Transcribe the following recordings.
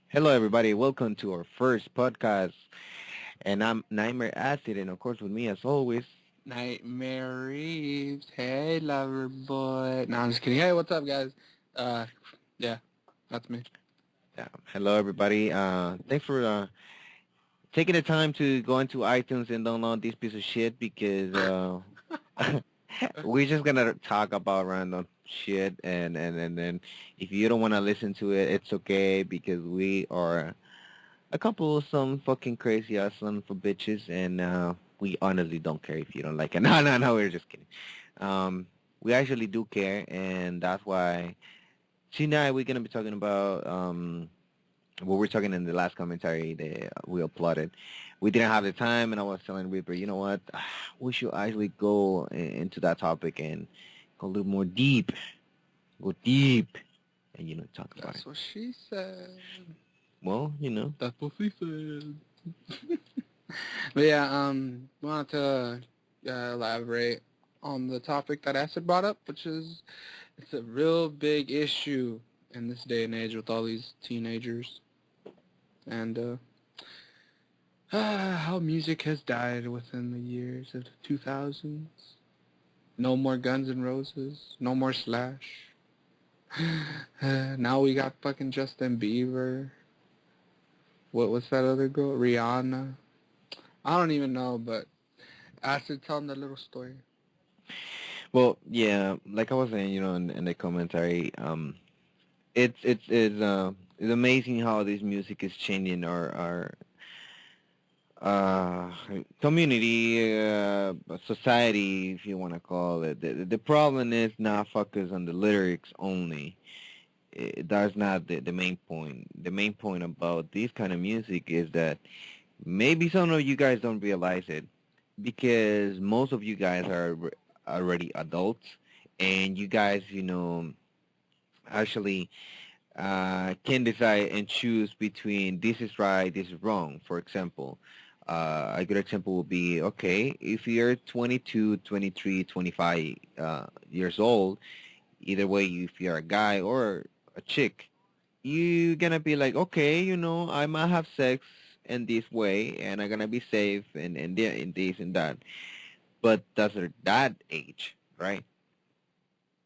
Hello, everybody. Welcome to our first podcast. And I'm Nightmare Acid, and of course, with me, as always. Nightmare Reeves. Hey, lover boy. No, I'm just kidding. Hey, what's up, guys? Uh, yeah, that's me. Hello, everybody. Thanks for taking the time to go into iTunes and download this piece of shit because we're just gonna talk about random shit, and then if you don't want to listen to it, it's okay because we are a couple of some fucking crazy ass son for bitches, and we honestly don't care if you don't like it. No, no, no, we're just kidding. Um, we actually do care, and that's why tonight we're gonna be talking about what we're talking in the last commentary that we uploaded. We didn't have the time, and I was telling Reaper, you know what? We should actually go into that topic and go a little more deep, go deep, and talk about it. That's what she said. Well, That's what she said. But yeah, wanted to elaborate on the topic that Acid brought up, which is it's a real big issue in this day and age with all these teenagers and how music has died within the years of the 2000s. No more Guns N' Roses. No more Slash. Now we got fucking Justin Bieber. What was that other girl? Rihanna. I don't even know, but I should tell them the little story. Well, yeah, like I was saying, in the commentary, it's amazing how this music is changing our uh community, society, if you want to call it. The problem is not focus on the lyrics only. That's not the main point. The main point about this kind of music is that maybe some of you guys don't realize it because most of you guys are already adults, and you guys, actually can decide and choose between this is right, this is wrong. For example, a good example would be, okay, if you're 22, 23, 25 years old, either way, if you're a guy or a chick, you're gonna be like, okay, I might have sex in this way, and I'm gonna be safe in this and that. But that's at that age, right?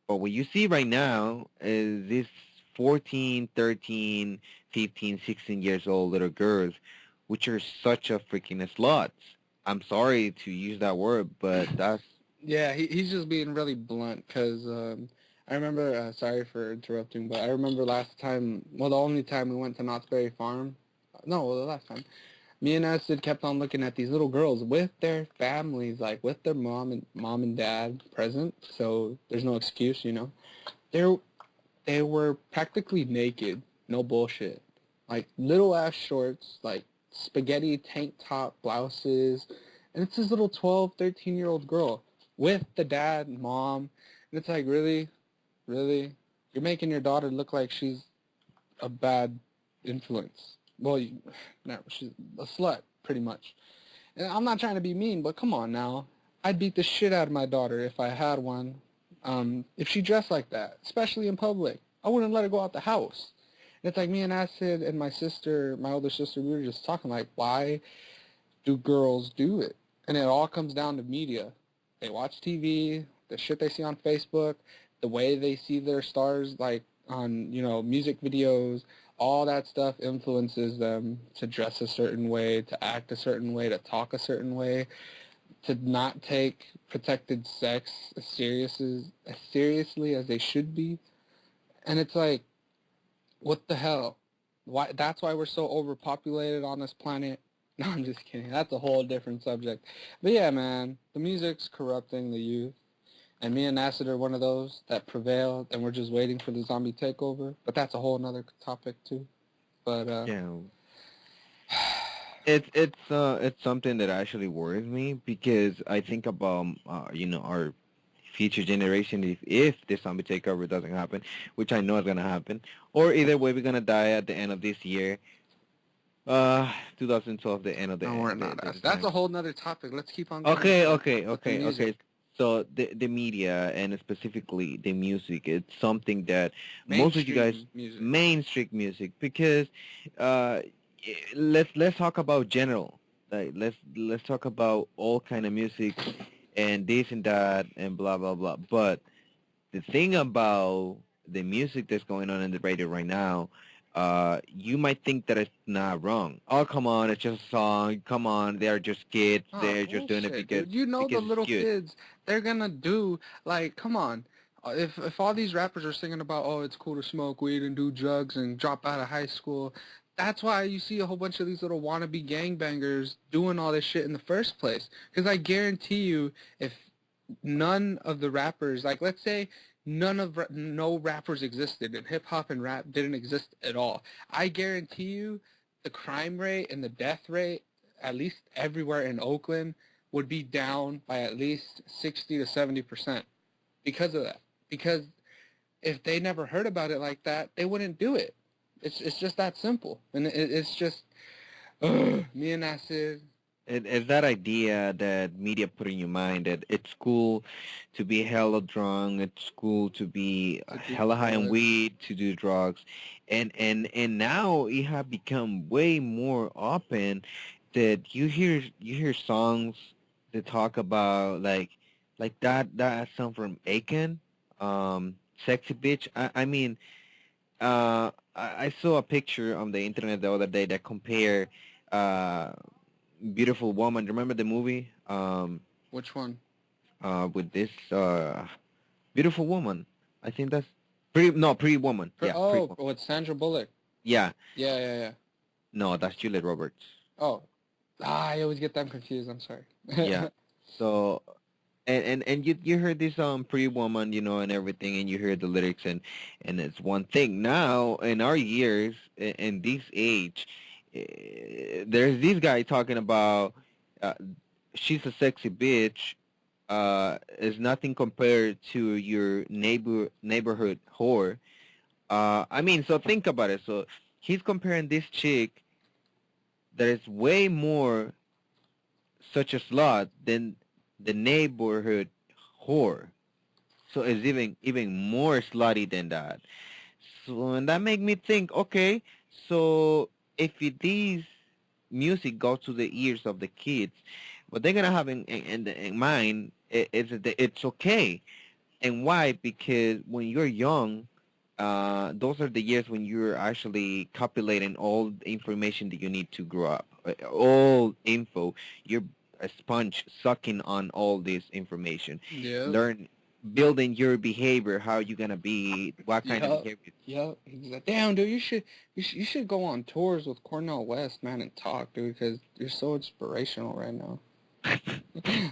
But what you see right now is this 14, 13, 15, 16 years old little girls, which are such a freaking sluts. I'm sorry to use that word, but that's Yeah, he's just being really blunt because I remember, sorry for interrupting, but I remember last time, well, the only time we went to Knott's Berry Farm, no, well, the last time, me and Acid kept on looking at these little girls with their families, like with their mom and dad present, so there's no excuse, you know. They're they were practically naked, no bullshit. Like little ass shorts, like spaghetti tank top blouses, and it's this little 12, 13-year-old girl with the dad, mom, and it's like really, really, you're making your daughter look like she's a bad influence. Well, no, she's a slut, pretty much. And I'm not trying to be mean, but come on now. I'd beat the shit out of my daughter if I had one. If she dressed like that, especially in public, I wouldn't let her go out the house. And it's like me and Acid and my sister, my older sister, we were just talking like, why do girls do it? And it all comes down to media. They watch TV, the shit they see on Facebook, the way they see their stars like on, music videos, all that stuff influences them to dress a certain way, to act a certain way, to talk a certain way, to not take protected sex as seriously as they should be. And it's like, what the hell? Why? That's why we're so overpopulated on this planet. No, I'm just kidding. That's a whole different subject. But yeah, man, the music's corrupting the youth. And me and Acid are one of those that prevailed, and we're just waiting for the zombie takeover. But that's a whole nother topic too. But yeah. It's something that actually worries me because I think about our future generation if the zombie takeover doesn't happen, which I know is gonna happen, or either way we're gonna die at the end of this year. 2012, the end of no, we're the not. this That's time. a whole nother topic. Let's keep on going Okay, with okay, the okay, music. okay. So the media and specifically the music, it's something that most of you guys Mainstream music. mainstream music because uh, let's talk about general. Like let's talk about all kind of music and this and that and blah blah blah. But the thing about the music that's going on in the radio right now, you might think that it's not wrong. Oh, come on, it's just a song. Come on, they're just kids. Ah, They're just doing it bullshit, dude. You know the because it's little cute. kids, they're gonna do, like, come on. If all these rappers are singing about, oh, it's cool to smoke weed and do drugs and drop out of high school, that's why you see a whole bunch of these little wannabe gangbangers doing all this shit in the first place. Because I guarantee you, if none of the rappers, like, let's say no rappers existed and hip hop and rap didn't exist at all, I guarantee you the crime rate and the death rate, at least everywhere in Oakland, would be down by at least 60 to 70% because of that. Because if they never heard about it like that, they wouldn't do it. It's just that simple. And it's just, me and Acid. It's that idea that media put in your mind that it's cool to be hella drunk, it's cool to be To do hella high on drugs. weed, to do drugs, and now it have become way more open that you hear songs that talk about like that song from Aiken, "Sexy Bitch." I mean, I saw a picture on the internet the other day that compare. Uh, Beautiful Woman. Remember the movie? Which one? With this Beautiful Woman. I think that's Pretty Woman. Yeah, Pretty Oh, Woman. with Sandra Bullock. Yeah, Yeah, yeah, yeah. no, that's Juliet Roberts. Oh, I always get them confused. I'm sorry. Yeah. So and you heard this Pretty Woman, and everything, and you hear the lyrics, and it's one thing. Now in our years, in this age, there's this guy talking about uh, she's a sexy bitch is nothing compared to your neighborhood whore. I mean, so think about it. So he's comparing this chick that is way more such a slut than the neighborhood whore. So it's even more slutty than that. So and that make me think, okay, so if these music goes to the ears of the kids, what they're gonna have in mind is that it's okay. And why? Because when you're young, those are the years when you're actually copulating all the information that you need to grow up. All info. You're a sponge sucking on all this information. Yep. Learn, building your behavior, how you're gonna be, what kind of Yep. behavior. Yep. Damn, dude, you should go on tours with Cornell West, man, and talk, dude, because you're so inspirational right now.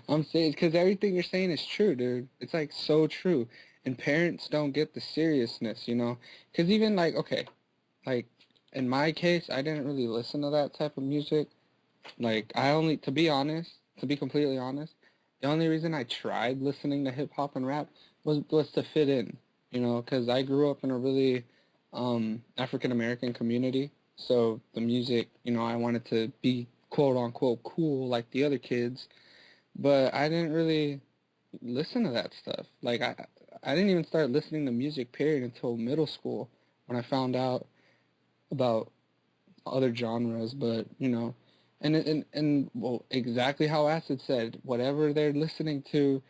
I'm saying, because everything you're saying is true, dude. It's like so true, and parents don't get the seriousness, you know. Because even like, okay, like in my case, I didn't really listen to that type of music. Like, to be honest, to be completely honest, the only reason I tried listening to hip hop and rap was to fit in, you know, because I grew up in a really African American community. So the music, you know, I wanted to be quote unquote cool like the other kids, but I didn't really listen to that stuff. Like I didn't even start listening to music period until middle school when I found out about other genres, but you know, and well, exactly how Acid said, whatever they're listening to,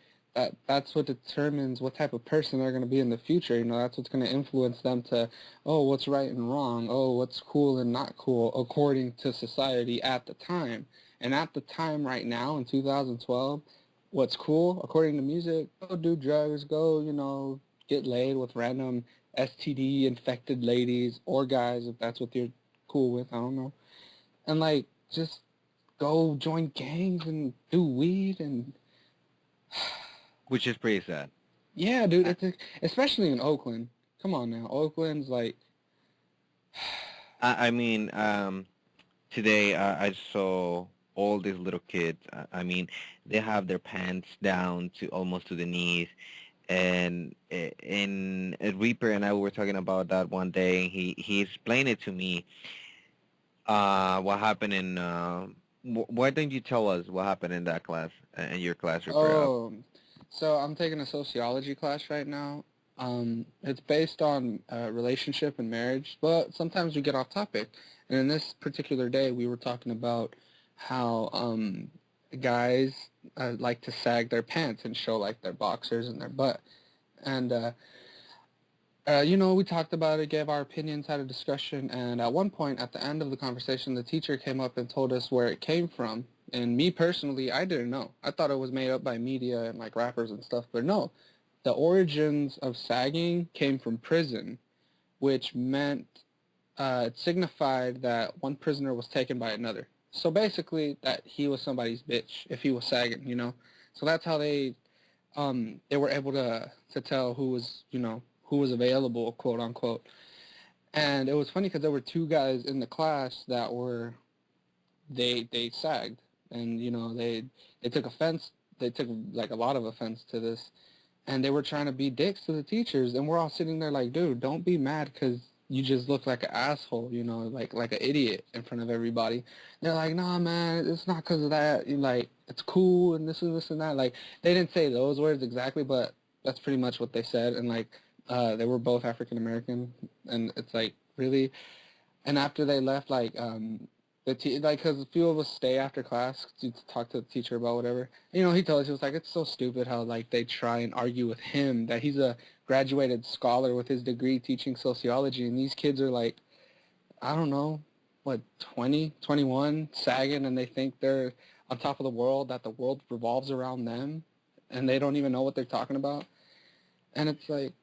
that's what determines what type of person they're going to be in the future. You know, that's what's going to influence them to, oh, what's right and wrong, oh, what's cool and not cool according to society at the time. And at the time, right now in 2012, what's cool according to music? Go do drugs, go, you know, get laid with random STD infected ladies or guys if that's what you're cool with. I don't know. And like just go join gangs and do weed and Which is pretty sad. yeah, dude. I, Especially in Oakland. Come on now, Oakland's like I mean, today I saw all these little kids. I mean, they have their pants down to almost to the knees, and Reaper and I were talking about that one day. He explained it to me. What happened in? Why don't you tell us what happened in that class in your class, Reaper? oh So I'm taking a sociology class right now. It's based on relationship and marriage, but sometimes we get off topic. And in this particular day, we were talking about how guys like to sag their pants and show like their boxers and their butt. And we talked about it, gave our opinions, had a discussion, and at one point, at the end of the conversation, the teacher came up and told us where it came from. And me personally, I didn't know. I thought it was made up by media and like rappers and stuff, but no. The origins of sagging came from prison, which meant it signified that one prisoner was taken by another. So basically, that he was somebody's bitch if he was sagging. So that's how they were able to tell who was available, quote unquote. And it was funny because there were two guys in the class that were they sagged, and they took offense. They took like a lot of offense to this, and they were trying to be dicks to the teachers. And we're all sitting there like, dude, don't be mad because you just look like an asshole, like an idiot in front of everybody. They're like, nah, man, it's not because of that. Like, it's cool and this and this and that. Like, they didn't say those words exactly, but that's pretty much what they said. And like, they were both African American, and it's like really. And after they left, like because a few of us stay after class to talk to the teacher about whatever. He told us, he was like, it's so stupid how like they try and argue with him that he's a graduated scholar with his degree teaching sociology, and these kids are like, I don't know, what, 20, 21, sagging, and they think they're on top of the world, that the world revolves around them, and they don't even know what they're talking about. And it's like,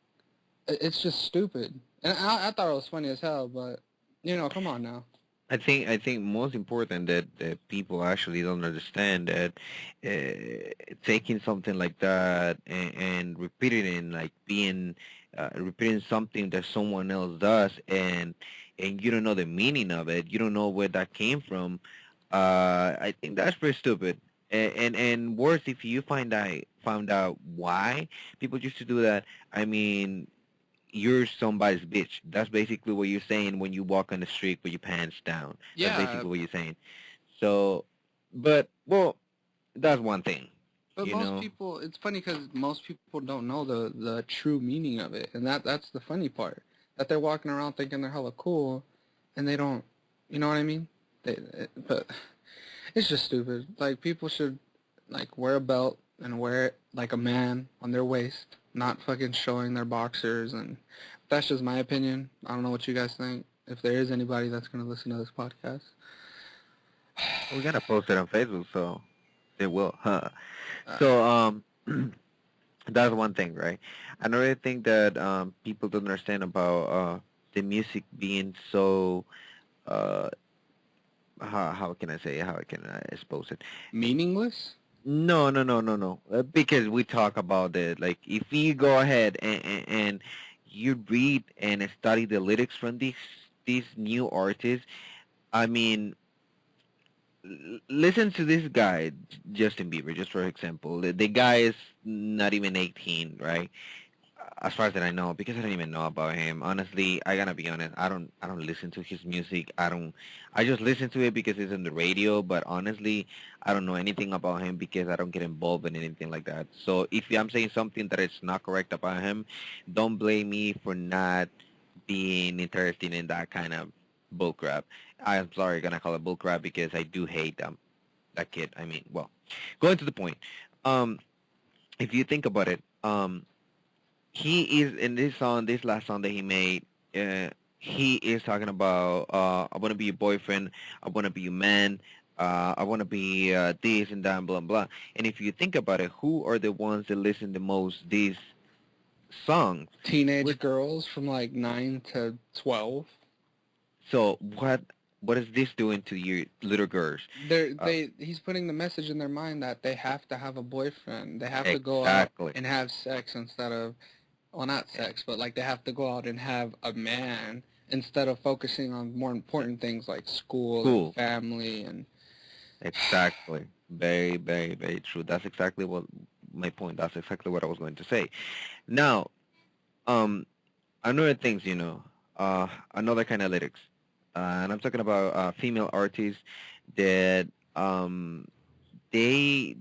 it's just stupid. And I thought it was funny as hell, but come on now. I think most important that people actually don't understand that taking something like that and repeating it, like being repeating something that someone else does, and you don't know the meaning of it, you don't know where that came from. I think that's pretty stupid. And worse, if you found out why people used to do that. I mean, you're somebody's bitch. That's basically what you're saying when you walk on the street with your pants down. That's Yeah, basically what you're saying. So, but well, that's one thing, but you most know. people, it's funny because most people don't know the true meaning of it, and that's the funny part. That they're walking around thinking they're hella cool, and they don't. You know what I mean? But it's just stupid. Like people should like wear a belt and wear it like a man on their waist, not fucking showing their boxers. And that's just my opinion. I don't know what you guys think. If there is anybody that's gonna listen to this podcast, We're gonna post it on Facebook, so it will. Huh? uh, So, that's one thing, right? Another thing that people don't understand about the music being so uh how can I say it? How can I expose it? meaningless. No, no, no, no, no. Because we talk about it. Like, if you go ahead and you read and study the lyrics from these new artists, I mean, listen to this guy, Justin Bieber, just for example. The guy is not even 18, right? As far as I know, because I don't even know about him. Honestly, I gotta be honest. I don't listen to his music. I just listen to it because it's on the radio. But honestly, I don't know anything about him because I don't get involved in anything like that. So if I'm saying something that is not correct about him, don't blame me for not being interested in that kind of bullcrap. I'm sorry, gonna call it bullcrap because I do hate that kid. I mean, well, going to the point. Um, if you think about it, he is in this song, this last song that he made. He is talking about, I want to be your boyfriend, I want to be your man, I want to be this and that, and blah blah. And if you think about it, who are the ones that listen the most these songs? Teenage With girls from like 9 to 12. so what is this doing to your little girls? Uh, He's putting the message in their mind that they have to have a boyfriend. They have to go out exactly. and have sex instead of, well, not sex, but like they have to go out and have a man instead of focusing on more important things like school and Cool. family and Exactly. Very, very, very true. That's exactly what my point. That's exactly what I was going to say. Now, um, another things, another kind of lyrics, and I'm talking about female artists that they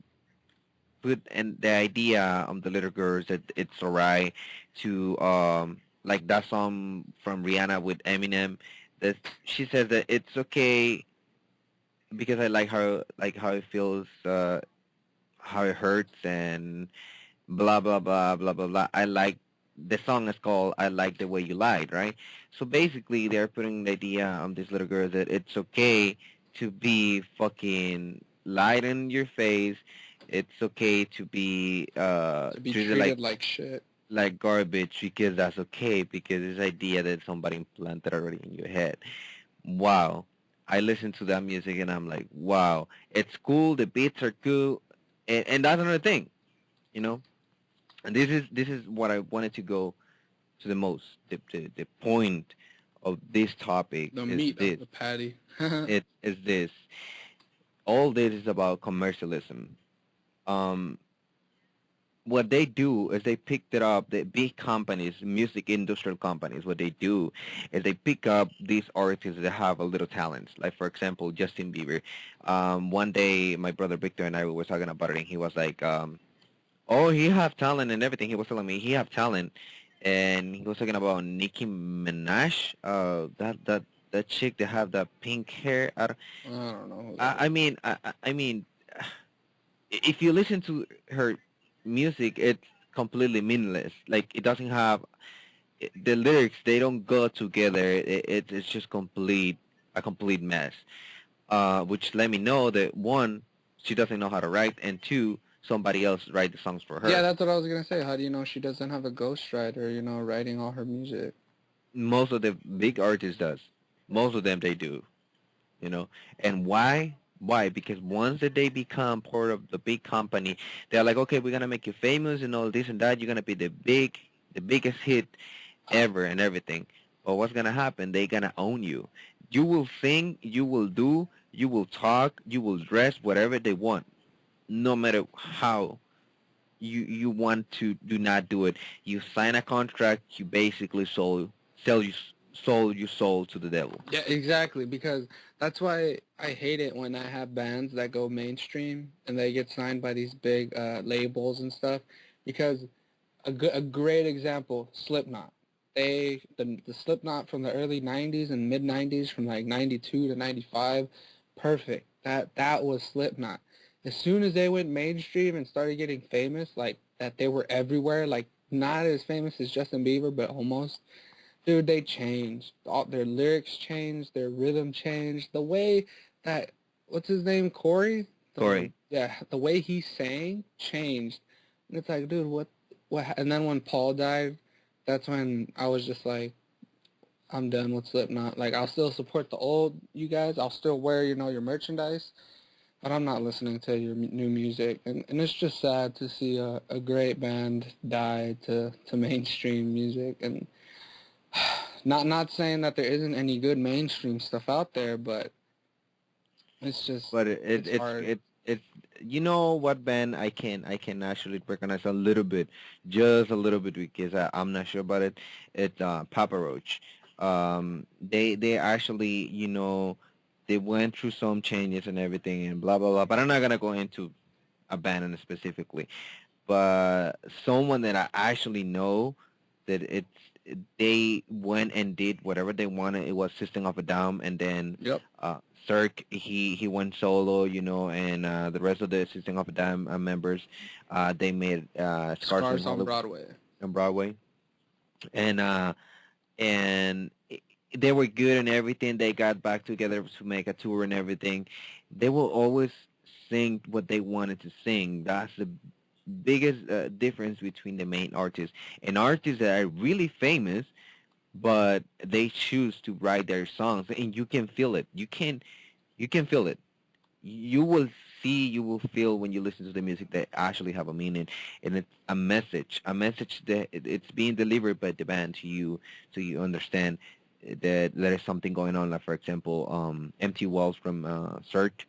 put in the idea on the little girls that it's alright to like that song from Rihanna with Eminem that she says that it's okay because I like how it feels, how it hurts and blah blah blah blah blah blah. I like the song is called "I Like the Way You Lied," right? So basically, they're putting the idea on this little girl that it's okay to be fucking lied in your face. It's okay to be To be treated like treated like shit. garbage because that's okay because it's idea that somebody implanted already in your head. Wow. I listen to that music and I'm like, wow, it's cool. The beats are cool, and that's another thing, you know. And this is what I wanted to go to the most. The point of this topic The is meat of this. the patty. It is this. All this is about commercialism. Um, what they do is they picked it up. The big companies, music industrial companies, what they do is they pick up these artists that have a little talents. Like for example, Justin Bieber. One day, my brother Victor and I were talking about it, and he was like, "Oh, he have talent and everything." He was telling me he have talent, and he was talking about Nicki Minaj. That chick that have the pink hair. I don't know who that I is. mean, I mean, if you listen to her music, it's completely meaningless. Like it doesn't have the lyrics. They don't go together. It's just a complete mess. Which let me know that one, she doesn't know how to write, and two, somebody else write the songs for Yeah, her. that's what I was gonna say. How do you know she doesn't have a ghostwriter, writing all her music? Most of the big artists does. Most of them they do. You know, and why? Why? Because once that they become part of the big company, they're like, okay, we're gonna make you famous and all this and that. You're gonna be the biggest hit ever and everything. But what's gonna happen? They're gonna own you. You will sing, you will do, you will talk, you will dress whatever they want, no matter how you want to do not do it. You sign a contract. You basically sold your soul to the devil. Yeah, exactly. Because that's why I hate it when I have bands that go mainstream and they get signed by these big labels and stuff. Because a great example, Slipknot. The Slipknot from the early '90s and mid '90s, from like '92 to '95, perfect. That was Slipknot. As soon as they went mainstream and started getting famous, like that they were everywhere, like not as famous as Justin Bieber, but almost. Dude, they changed. All their lyrics changed, their rhythm changed. The way that what's his name, Corey? The Corey. Yeah, the way he sang changed. And it's like, dude, what? And then when Paul died, that's when I was just like, I'm done with Slipknot. Like, I'll still support the old you guys. I'll still wear, your merchandise, but I'm not listening to your new music. And it's just sad to see a great band die to mainstream music. And not saying that there isn't any good mainstream stuff out there, but it's just But it's hard. it's you know what, Ben, I can actually recognize a little bit, just a little bit because I'm not sure about it. It's Papa Roach. They actually they went through some changes and everything and blah blah blah. But I'm not gonna go into a band specifically. But someone that I actually know that they went and did whatever they wanted. It was System of a Down, and then Yep. Cirque he went solo, and the rest of the System of a Down members they made Scars in Scars on Hollywood Broadway. on Broadway, and they were good and everything. They got back together to make a tour and everything. They will always sing what they wanted to sing. That's the biggest difference between the main artists and artists that are really famous, but they choose to write their songs, and you can feel it. You can feel it. You will see, you will feel when you listen to the music that actually have a meaning, and it's a message that it's being delivered by the band to you, so you understand that there is something going on. Like for example, "Empty Walls" from Cirque.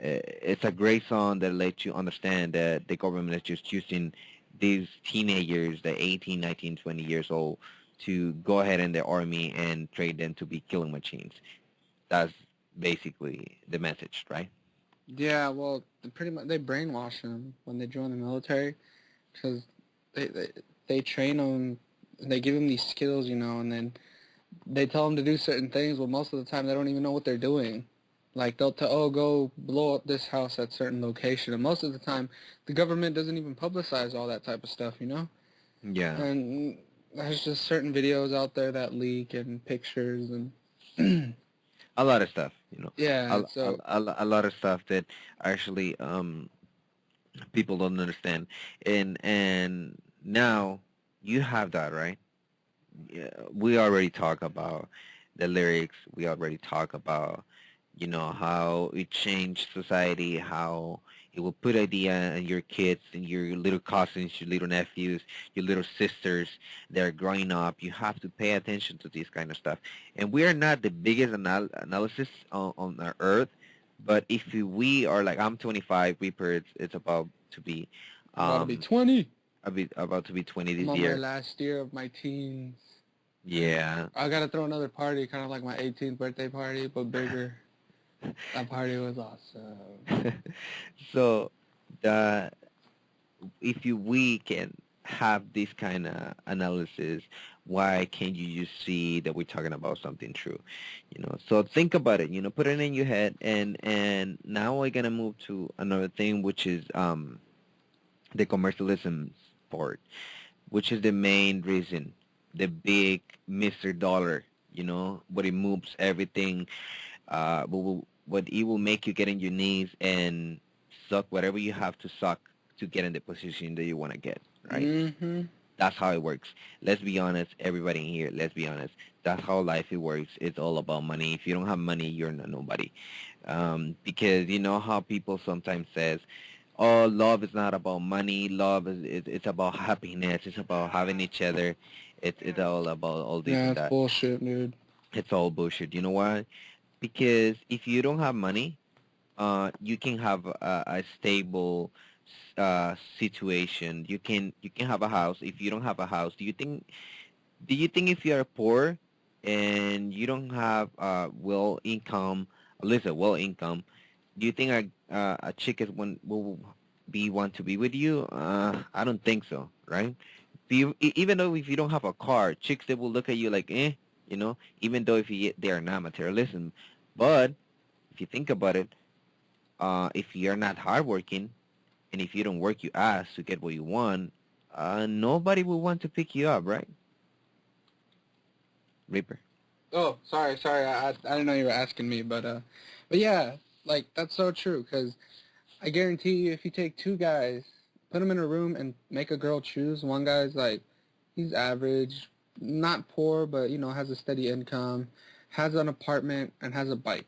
It's a great song that lets you understand that the government is just using these teenagers, the 18, 19, 20 years old, to go ahead in the army and train them to be killing machines. That's basically the message, right? Yeah, well, pretty much they brainwash them when they join the military because they, they they train them, they give them these skills, and then they tell them to do certain things. But most of the time, they don't even know what they're doing. Like they'll tell, oh, go blow up this house at certain location, and most of the time, the government doesn't even publicize all that type of stuff. Yeah, And there's just certain videos out there that leak and pictures and a lot of stuff, yeah. So a lot of stuff that actually people don't understand, and now you have that, right? Yeah, we already talk about the lyrics. We already talk about, how it changed society, how it will put idea in your kids and your little cousins, your little nephews, your little sisters that are growing up. You have to pay attention to this kind of stuff. And we are not the biggest analysis on the earth, but if we are like, I'm 25, Reaper, it's about to be, about to be um, 20. about to be 20 I'm this on my year. last year of my teens. Yeah. I gotta throw another party, kind of like my 18th birthday party, but bigger. That party was awesome. So the if we can have this kind of analysis, why can't you just see that we're talking about something true? So think about it. Put it in your head, and now we're gonna move to another thing, which is the commercialism part, which is the main reason, the big Mr. Dollar. What it moves everything, what it will make you get on your knees and suck whatever you have to suck to get in the position that you want to get, right? Mm-hmm. That's how it works. Let's be honest, everybody in here, let's be honest. That's how life it works. It's all about money. If you don't have money, you're not nobody. Because you know how people sometimes says, oh, love is not about money. Love it's about happiness. It's about having each other. It's all about all this Yeah, and it's that. bullshit, dude. It's all bullshit. You know why? Because if you don't have money, you can have a stable situation. You can have a house. If you don't have a house, do you think if you are poor and you don't have well income, at least a well income, do you think a chick will be want to be with you? I don't think so, right? Even though if you don't have a car, chicks they will look at you like even though if they are not materialism, but if you think about it, if you're not hardworking and if you don't work your ass to get what you want, nobody will want to pick you up, right? Reaper. Oh, sorry. I didn't know you were asking me, but yeah, like that's so true. Cause I guarantee you, if you take two guys, put them in a room and make a girl choose, one guy's like, he's average, not poor, but has a steady income, has an apartment and has a bike,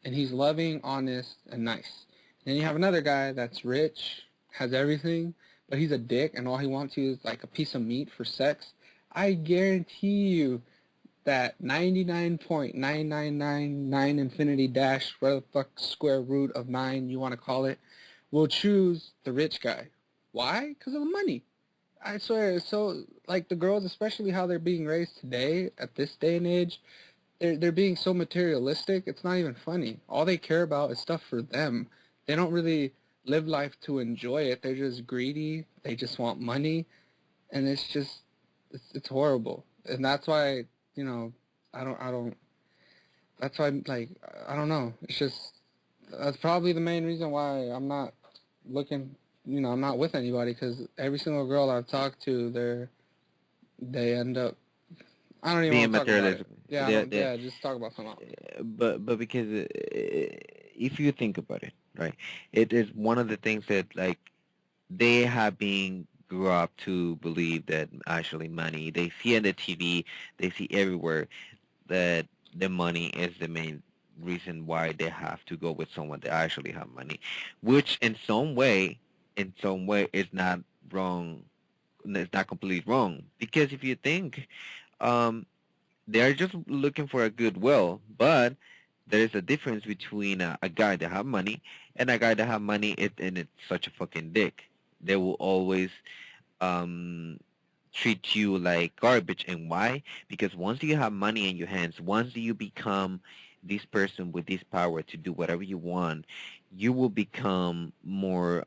and he's loving, honest, and nice. Then you have another guy that's rich, has everything, but he's a dick, and all he wants to is like a piece of meat for sex. I guarantee you that 99.9999 infinity dash whatever the fuck square root of 9 you want to call it will choose the rich guy. Why? Because of the money. I swear. So like the girls, especially how they're being raised today at this day and age, they're being so materialistic. It's not even funny. All they care about is stuff for them. They don't really live life to enjoy it. They're just greedy. They just want money, and it's horrible. And that's why you know I don't. That's why like I don't know. It's just that's probably the main reason why I'm not looking. I'm not with anybody because every single girl I've talked to, they end up. I don't even Being want to talk about materialism. it. Yeah, I don't. Yeah, just talk about something else. But because if you think about it, right, it is one of the things that like they have been grew up to believe that actually money they see on the TV, they see everywhere that the money is the main reason why they have to go with someone that actually have money, which in some way is not wrong. It's not completely wrong because if you think, um, they're just looking for a goodwill, but there is a difference between a guy that have money and a guy that have money and it's such a fucking dick. They will always um treat you like garbage. And why? Because once you have money in your hands, once you become this person with this power to do whatever you want, you will become more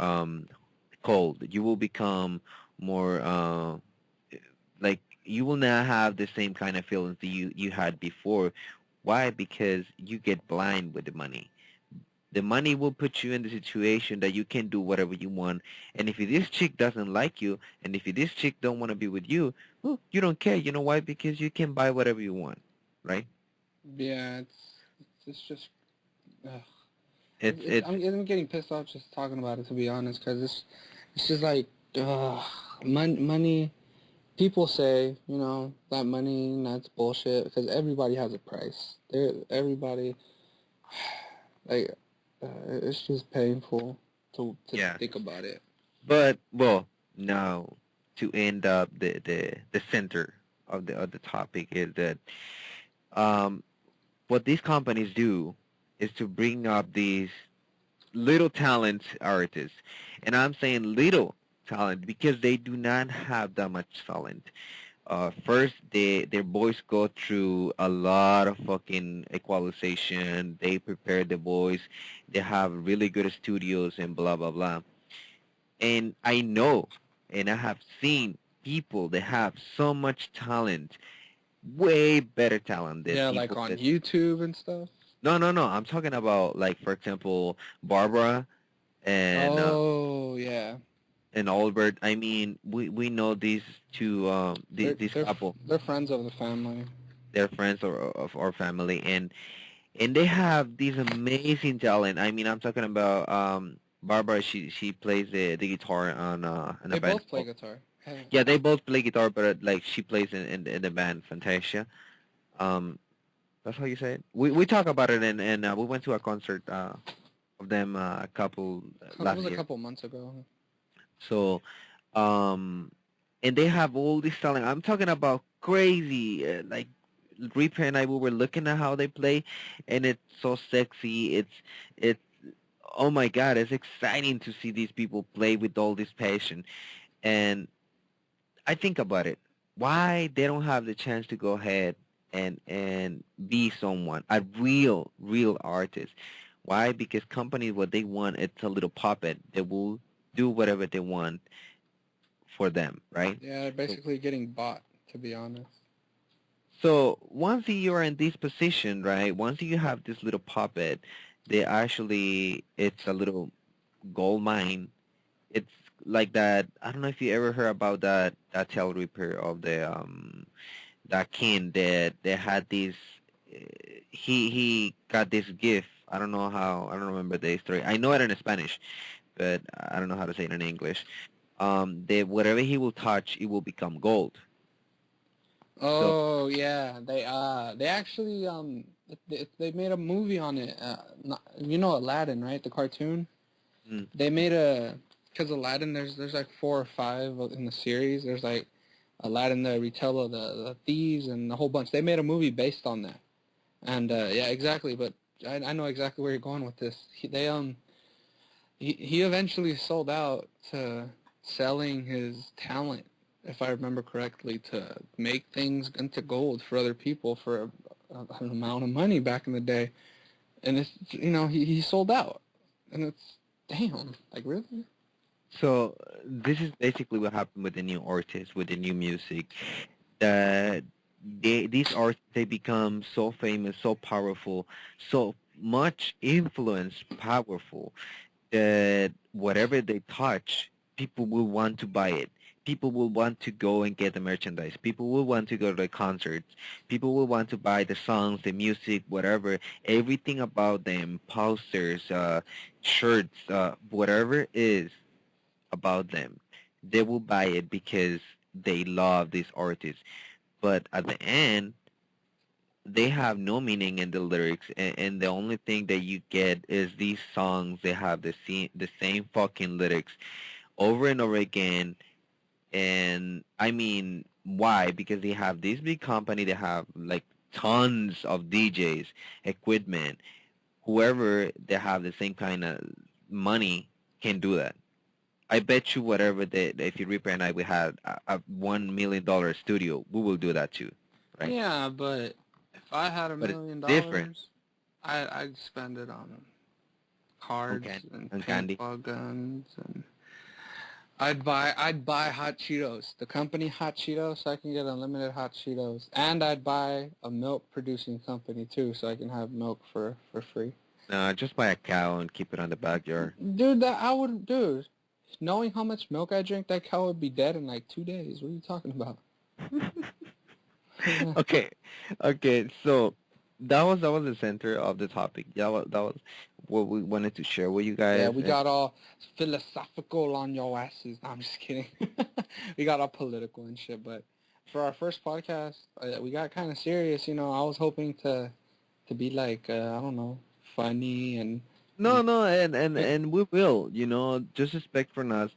cold. You will become more like you will not have the same kind of feelings that you had before. Why? Because you get blind with the money. The money will put you in the situation that you can do whatever you want. And if this chick doesn't like you, and if this chick don't want to be with you, well, you don't care. You know why? Because you can buy whatever you want, right? Yeah, it's just. Ugh. It's it's I'm getting pissed off just talking about it, to be honest, because it's just like money. People say, that money, that's bullshit, because everybody has a price. Everybody, like, it's just painful to yeah. think about it. But well, now to end up the center of the topic is that um what these companies do is to bring up these little talent artists. And I'm saying little talent because they do not have that much talent. First, their voice go through a lot of fucking equalization. They prepare the voice. They have really good studios and blah blah blah. And I know, and I have seen people that have so much talent, way better talent than Yeah, like people on that. YouTube and stuff. No, no, no. I'm talking about like, for example, Barbara and Oh, yeah. Albert. I mean, we know these two this couple. They're friends of the family. They're friends of our family, and they have these amazing talent. I mean, I'm talking about Barbara. She plays the guitar on a They band. both play guitar. Yeah. Yeah, they both play guitar, but like she plays in the band Fantasia. Um, that's how you say it. We talk about it, and we went to a concert of them a couple It last was a year. couple months ago. So, um, and they have all this talent. I'm talking about crazy, like Reaper and I. We were looking at how they play, and it's so sexy. It's oh my god, it's exciting to see these people play with all this passion. And I think about it. Why they don't have the chance to go ahead and be someone, a real artist. Why? Because companies, what they want, it's a little puppet. They will do whatever they want for them, right? Yeah, they're So, basically getting bought, to be honest. so once you're in this position, right? Once you have this little puppet, they actually, it's a little gold mine. It's like that. I don't know if you ever heard about that tail reaper of that king that had this. He got this gift. I don't know how. I don't remember the story. I know it in Spanish, but I don't know how to say it in English. That whatever he will touch, it will become gold. So Oh yeah, they actually they made a movie on it. Aladdin, right? The cartoon. mm, They made a because Aladdin. There's like four or five in the series. There's like Aladdin, the retell of the thieves, and a whole bunch. They made a movie based on that. And yeah, exactly. But I know exactly where you're going with this. He eventually sold out to selling his talent, if I remember correctly, to make things into gold for other people for an amount of money back in the day. And it's he sold out, and it's damn, like, really. so this is basically what happened with the new artists, with the new music. That these artists, they become so famous, so powerful, so much influence, powerful, that whatever they touch, people will want to buy it. People will want to go and get the merchandise. People will want to go to the concerts. People will want to buy the songs, the music, whatever, everything about them, posters, shirts, whatever is about them. They will buy it because they love these artists. But at the end, they have no meaning in the lyrics, and the only thing that you get is these songs. They have the same fucking lyrics over and over again. And I mean, why? Because they have this big company. They have like tons of DJs, equipment. Whoever they have the same kind of money can do that. I bet you whatever if you Reaper and I we had a $1 million studio, we will do that too, right? Yeah, but if I had a But it's million different. dollars, I'd spend it on on cards candy? and On candy? paintball guns, and I'd buy hot Cheetos, the company hot Cheetos, so I can get unlimited hot Cheetos, and I'd buy a milk producing company too, so I can have milk for free. No, just buy a cow and keep it on the backyard. Dude, that I would, dude. Knowing how much milk I drink, that cow would be dead in like 2 days. What are you talking about? Okay, okay. So that was the center of the topic. That was what we wanted to share with you Yeah, guys. we And got all philosophical on your asses. No, I'm just kidding. We got all political and shit, but for our first podcast, we got kind of serious. I was hoping to be like, I don't know, funny no, and no, and eh, and we will. Just expect from us.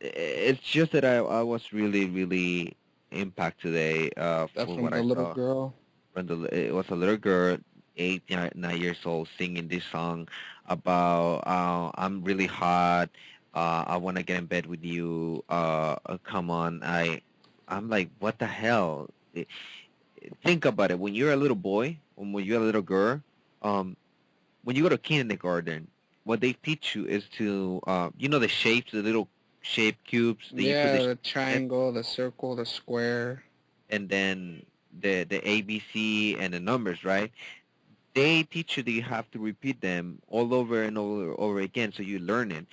It's just that I was really really impacted today. that For from what the I little saw. girl. It was a little girl, 8, 9 years old, singing this song about I'm really hot. I want to get in bed with you. Come on. I'm like, what the hell? Think about it. When you're a little boy, when you're a little girl, um, when you go to kindergarten, what they teach you is to, the shapes, the little shape cubes. That you put Yeah, the the shape, triangle, the circle, the square. and then the ABC and the numbers, right? They teach you that you have to repeat them all over and over again, so you learn it.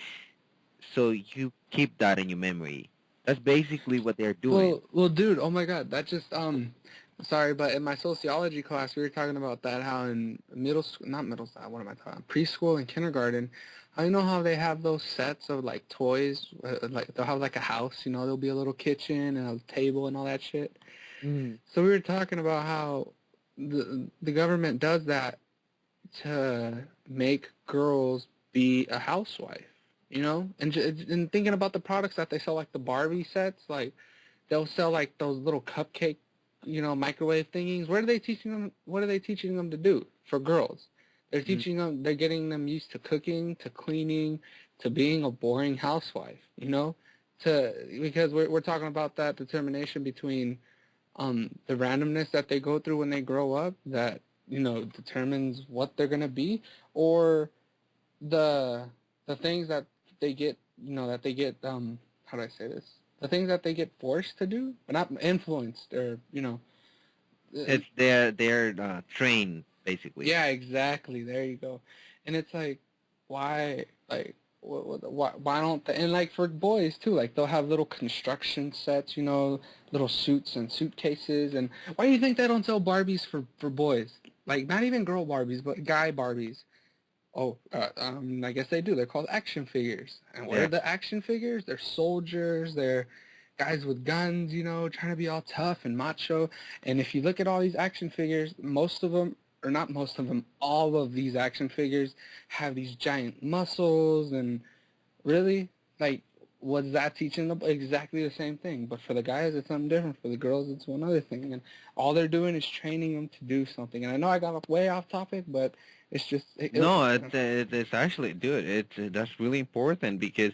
So you keep that in your memory. That's basically what they're doing. Well, dude, oh my God, that just sorry, but in my sociology class, we were talking about that. How in middle school, not middle school, what am I talking? Preschool and kindergarten, I know how they have those sets of like toys, like they'll have like a house. There'll be a little kitchen and a table and all that shit. Mm. So we were talking about how the government does that to make girls be a housewife, and thinking about the products that they sell, like the Barbie sets, like they'll sell like those little cupcake, microwave thingies. What are they teaching them? What are they teaching them to do for girls? Mm. They're getting them used to cooking, to cleaning, to being a boring housewife, because we're talking about that determination between the randomness that they go through when they grow up that determines what they're gonna be, or the the things that they get how do I say this, the things that they get forced to do but not influenced, or uh, It's they're trained basically. yeah, exactly, there you go. And it's like, why, like, why don't they, and like for boys too, like they'll have little construction sets, little suits and suitcases. And why do you think they don't sell Barbies for boys? Like not even girl Barbies, but guy Barbies. Oh, I guess they do. They're called action figures. And what are Yeah. the action figures? They're soldiers. They're guys with guns, trying to be all tough and macho. And if you look at all these action figures, most of them, or not most of them, all of these action figures have these giant muscles. And really, like, what's that teaching them? Exactly the same thing. But for the guys, it's something different. For the girls, it's one other thing. And all they're doing is training them to do something. And I know I got way off topic, but it's just, No, it's actually, dude. That's really important because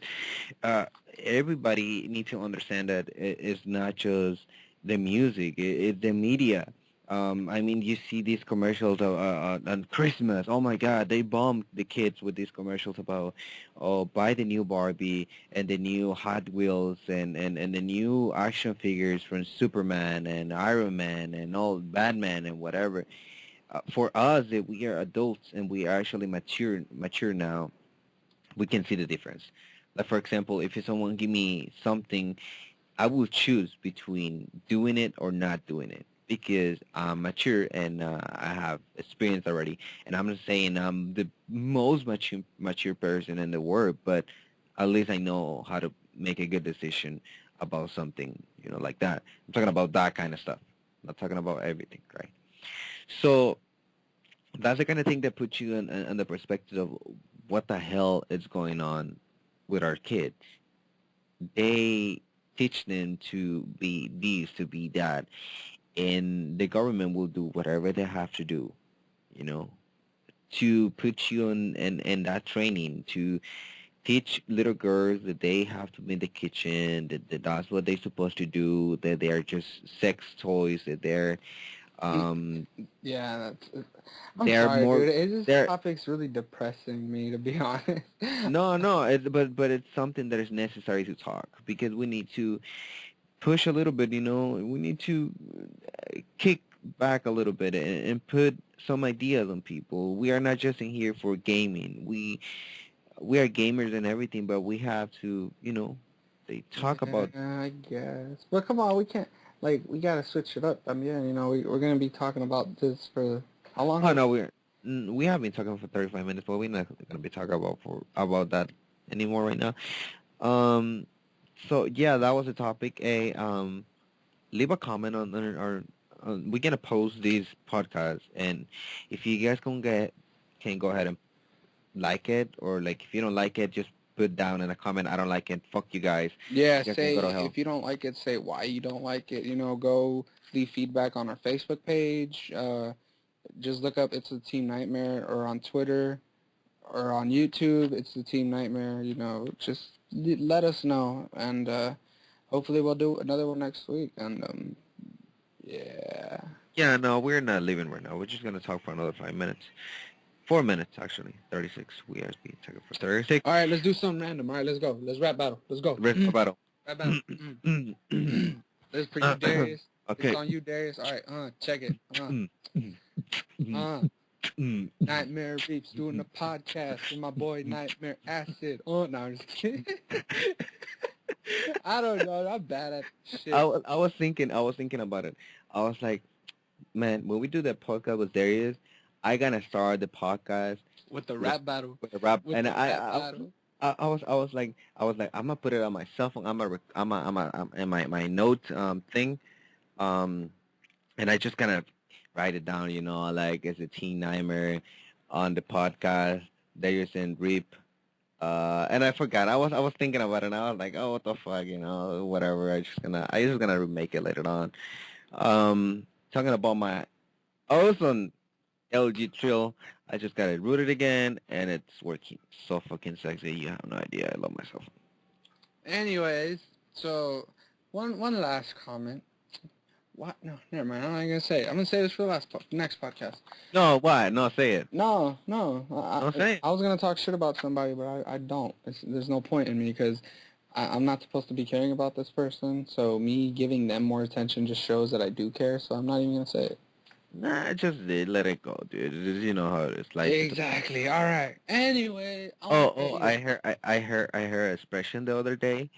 uh, everybody needs to understand that it's not just the music; it's the media. I mean, you see these commercials on Christmas. Oh my God, they bomb the kids with these commercials about, oh, buy the new Barbie and the new Hot Wheels and the new action figures from Superman and Iron Man and all Batman and whatever. For us, that we are adults and we are actually mature now, we can see the difference. Like for example, if someone give me something, I will choose between doing it or not doing it because I'm mature and I have experience already. And I'm not saying I'm the most mature person in the world, but at least I know how to make a good decision about something, like that. I'm talking about that kind of stuff. I'm not talking about everything, right? So that's the kind of thing that puts you in the perspective of what the hell is going on with our kids. They teach them to be this, to be that, and the government will do whatever they have to do, you know, to put you in that training, to teach little girls that they have to be in the kitchen, that that's what they're supposed to do, that they are just sex toys, that they're Um, Yeah, I'm they're sorry, more dude. This they're topic's really depressing me, to be honest. no, but it's something that is necessary to talk because we need to push a little bit. We need to kick back a little bit and put some ideas on people. We are not just in here for gaming. We are gamers and everything, but we have to, they talk about. Yeah, I guess. But come on, we can't. Like, we gotta switch it up. I mean, yeah, we're gonna be talking about this for how long? Oh no, we have been talking for 35 minutes, but we're not gonna be talking about that anymore right now. Um, so yeah, that was the topic. Leave a comment on our. We're gonna post these podcasts, and if you guys can go ahead and like it, or like if you don't like it, just put down in a comment, I don't like it. Fuck you guys. Yeah, You guys can say go to hell. if you don't like it, say why you don't like it. Go leave feedback on our Facebook page. Just look up It's the Team Nightmare, or on Twitter, or on YouTube. It's the Team Nightmare. Just let us know, and hopefully we'll do another one next week. And yeah. Yeah, no, we're not leaving right now. We're just gonna talk for another 5 minutes. 4 minutes actually. 36. We are being talking for 36. All right, let's do something random. All right, let's go. Let's rap battle. Let's go. Rest of battle. Rap battle. This is for you, Darius. It's Okay. on you, Darius. All right, check it. Nightmare Reaps doing the podcast with my boy Nightmare Acid. No, I'm just kidding. I don't know. I'm bad at shit. I was thinking about it. I was like, man, when we do that podcast with Darius, I gonna start the podcast With the rap battle. with the rap, With and the rap battle. I was like, I'm gonna put it on my cell phone. In my note thing, and I just gonna write it down. Like as a teen nightmare on the podcast, Darius and Reap. And I forgot. I was thinking about it, and I was like, oh, what the fuck, whatever. I just gonna remake it later on. Talking about my awesome LG Trill, I just got it rooted again, and it's working so fucking sexy. You have no idea. I love myself. Anyways, so one last comment. What? No, never mind. I'm not gonna say it. I'm gonna say this for the next podcast. No, why? No, say it. No. No, say it. I was gonna talk shit about somebody, but I don't. There's no point in me because I'm not supposed to be caring about this person. So me giving them more attention just shows that I do care. So I'm not even gonna say it. Nah, just let it go, dude. You know how it is. Like Exactly. All right. Anyway. I heard an expression the other day,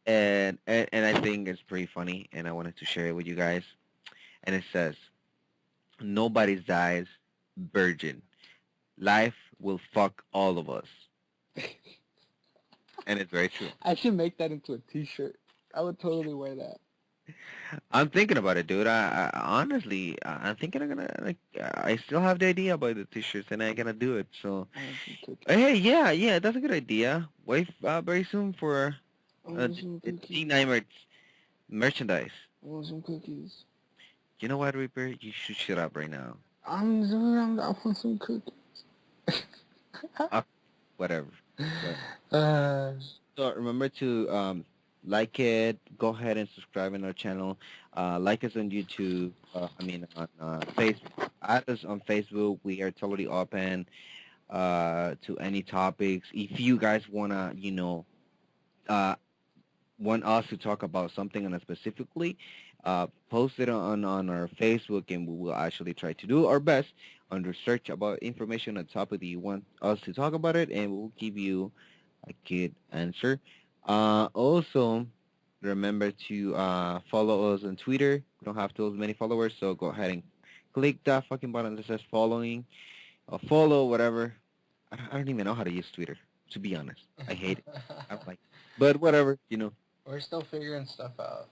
and I think it's pretty funny, and I wanted to share it with you guys. And it says, "Nobody dies virgin. Life will fuck all of us," and it's very true. I should make that into a T-shirt. I would totally wear that. I'm thinking about it, dude. I honestly, I'm thinking I'm gonna like. I still have the idea about the t-shirts, and I'm gonna do it. So, hey, yeah, that's a good idea. Wait, very soon for the T9 merchandise. I want some cookies. You know what, Reaper? You should shut up right now. I want some cookies. Whatever. So remember to like it. Go ahead and subscribe in our channel. Like us on YouTube. On Facebook. Add us on Facebook. We are totally open to any topics. If you guys wanna, want us to talk about something on it specifically, post it on our Facebook, and we will actually try to do our best under search about information on the topic that you want us to talk about it, and we'll give you a good answer. Also, remember to follow us on Twitter. We don't have those many followers, so go ahead and click that fucking button that says following or follow, whatever. I don't even know how to use Twitter, to be honest. I hate it. I don't like it. But whatever, We're still figuring stuff out.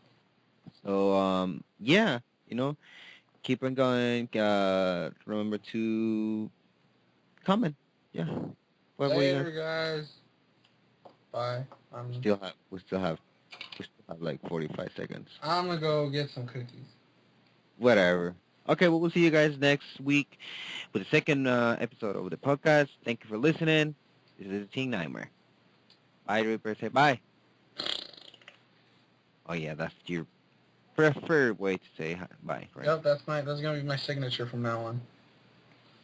So, yeah, keep on going. Remember to comment. Yeah. What were you Later, guys. Bye. We still have like 45 seconds. I'm gonna go get some cookies. Whatever. Okay, well, we'll see you guys next week with the second episode of the podcast. Thank you for listening. This is Teen Nightmare. Bye, Reaper. Say bye. Oh, yeah, that's your preferred way to say bye, right? Yep, that's gonna be my signature from now on.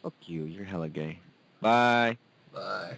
Fuck you. You're hella gay. Bye. Bye.